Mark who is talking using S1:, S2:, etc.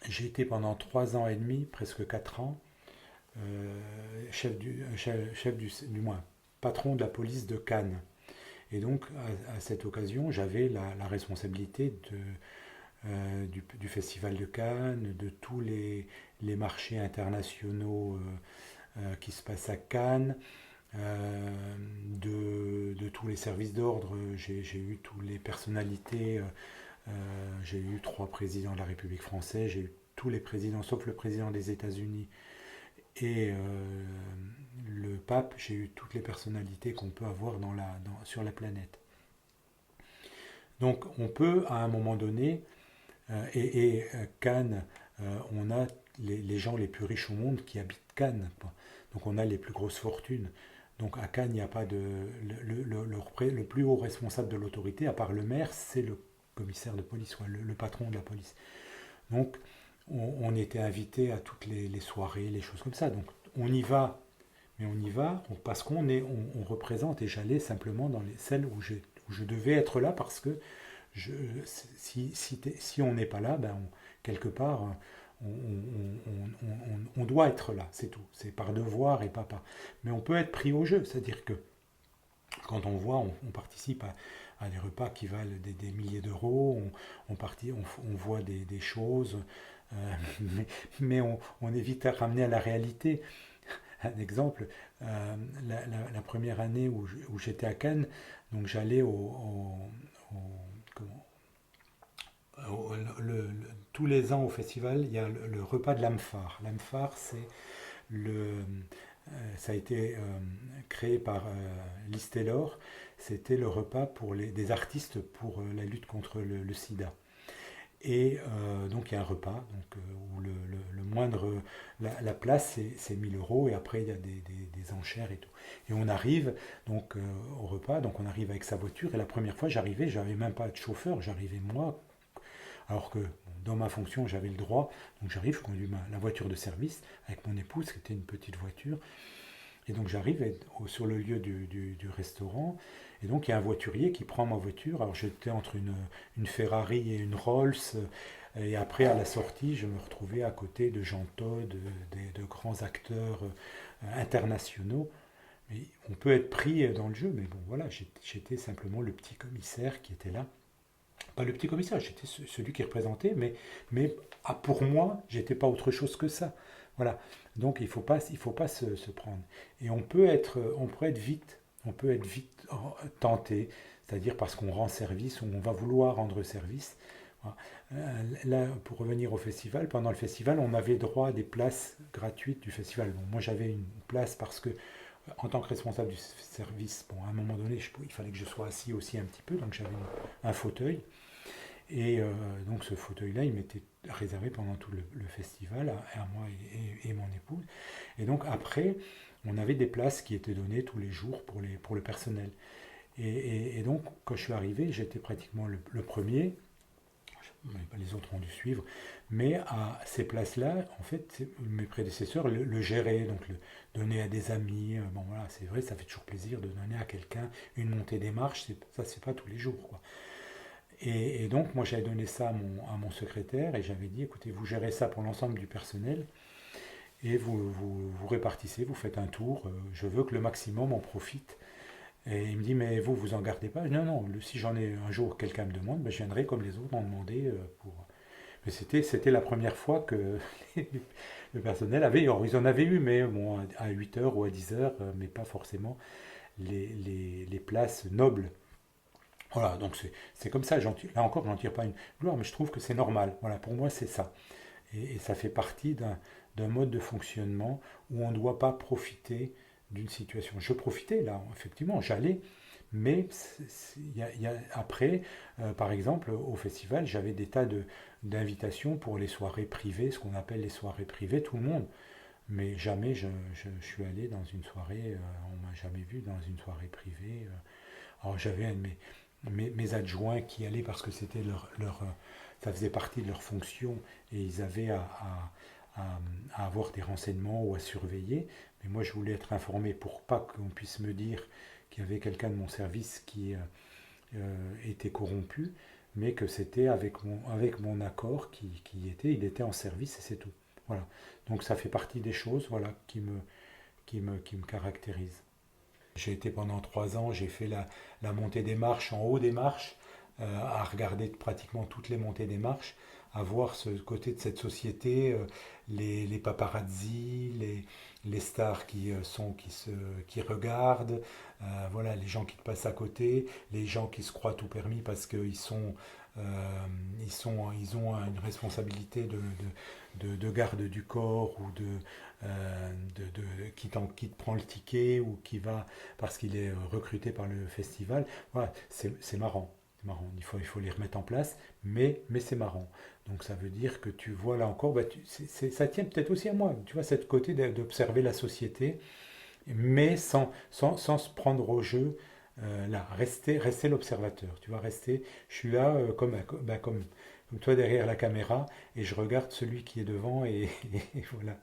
S1: J'ai été pendant 3 ans et demi, presque 4 ans, du moins, patron de la police de Cannes. Et donc, à cette occasion, j'avais la responsabilité du Festival de Cannes, de tous les marchés internationaux qui se passent à Cannes, de tous les services d'ordre. J'ai eu toutes les personnalités. J'ai eu 3 présidents de la République française, j'ai eu tous les présidents, sauf le président des États-Unis et le pape. J'ai eu toutes les personnalités qu'on peut avoir sur la planète. Donc on peut à un moment donné, Cannes, on a les gens les plus riches au monde qui habitent Cannes, quoi. Donc on a les plus grosses fortunes. Donc à Cannes, il n'y a pas de... Le plus haut responsable de l'autorité, à part le maire, c'est le commissaire de police, ouais, le patron de la police. Donc on était invité à toutes les soirées, les choses comme ça. Donc on y va, mais on y va parce on représente, et j'allais simplement dans celles où je devais être là parce que je, si on n'est pas là, ben quelque part, on doit être là, c'est tout. C'est par devoir et pas par. Mais on peut être pris au jeu, c'est-à-dire que quand on voit, on participe à des repas qui valent des milliers d'euros, on voit des choses, euh, mais on évite à ramener à la réalité. Un exemple, la première année où j'étais à Cannes, donc j'allais comment, tous les ans au festival, il y a le repas de l'AMFAR. L'AMFAR, ça a été créé par Liz Taylor. C'était le repas des artistes pour la lutte contre le sida. Et donc il y a un repas donc, où le moindre, la place c'est 1000 euros et après il y a des enchères et tout. Et on arrive donc au repas, donc on arrive avec sa voiture et la première fois j'arrivais, j'avais même pas de chauffeur, j'arrivais moi, alors que bon, dans ma fonction j'avais le droit, donc j'arrive, je conduis la voiture de service avec mon épouse qui était une petite voiture. Et donc j'arrive sur le lieu du restaurant, et donc il y a un voiturier qui prend ma voiture. Alors j'étais entre une Ferrari et une Rolls, et après à la sortie, je me retrouvais à côté de Jean Todt, de grands acteurs internationaux. Mais on peut être pris dans le jeu, mais bon voilà, j'étais simplement le petit commissaire qui était là. Pas le petit commissaire, j'étais celui qui représentait, mais pour moi, j'étais pas autre chose que ça. Voilà. Donc il faut pas se prendre. Et on peut être vite tenté, c'est-à-dire parce qu'on rend service ou on va vouloir rendre service. Voilà. Là, pour revenir au festival, pendant le festival, on avait droit à des places gratuites du festival. Bon, moi, j'avais une place parce que, en tant que responsable du service, bon, à un moment donné, il fallait que je sois assis aussi un petit peu, donc j'avais un fauteuil. Et donc ce fauteuil-là, il m'était réservé pendant tout le festival, à moi et mon épouse. Et donc après, on avait des places qui étaient données tous les jours pour le personnel. Et donc quand je suis arrivé, j'étais pratiquement le premier. Les autres ont dû suivre. Mais à ces places-là, en fait, mes prédécesseurs le géraient, donc le donner à des amis. Bon voilà, c'est vrai, ça fait toujours plaisir de donner à quelqu'un une montée des marches. Ça, c'est pas tous les jours, quoi. Et donc, moi, j'avais donné ça à mon secrétaire et j'avais dit, écoutez, vous gérez ça pour l'ensemble du personnel et vous répartissez, vous faites un tour. Je veux que le maximum en profite. Et il me dit, mais vous en gardez pas? Non, non, si j'en ai un jour, quelqu'un me demande, ben, je viendrai comme les autres en demander pour. Mais c'était la première fois que le personnel avait. Alors, ils en avaient eu, mais bon, à 8 heures ou à 10 heures, mais pas forcément les places nobles. Voilà, donc c'est comme ça. Là encore, j'en tire pas une gloire, mais je trouve que c'est normal. Voilà, pour moi, c'est ça. Et ça fait partie d'un mode de fonctionnement où on ne doit pas profiter d'une situation. Je profitais, là, effectivement, j'allais, mais après, par exemple, au festival, j'avais des tas d'invitations pour les soirées privées, ce qu'on appelle les soirées privées, tout le monde. Mais jamais je suis allé dans une soirée, on m'a jamais vu dans une soirée privée. Alors j'avais un de mes adjoints qui allaient parce que c'était ça faisait partie de leur fonction et ils avaient à avoir des renseignements ou à surveiller. Mais moi, je voulais être informé pour pas qu'on puisse me dire qu'il y avait quelqu'un de mon service qui était corrompu. mais que c'était avec mon accord il était en service et c'est tout. Voilà. Donc ça fait partie des choses voilà, qui me caractérisent. J'ai été pendant 3 ans, j'ai fait la montée des marches, en haut des marches, à regarder pratiquement toutes les montées des marches, à voir ce côté de cette société, les paparazzi, les stars qui regardent, voilà, les gens qui te passent à côté, les gens qui se croient tout permis parce ils ont une responsabilité de garde du corps ou qui te prend le ticket ou qui va parce qu'il est recruté par le festival. Voilà, c'est marrant. C'est marrant. Il faut les remettre en place, mais c'est marrant. Donc ça veut dire que tu vois là encore, bah, ça tient peut-être aussi à moi, tu vois, cette côté d'observer la société, mais sans se prendre au jeu. Là, rester l'observateur, tu vois, je suis là comme toi derrière la caméra et je regarde celui qui est devant et voilà.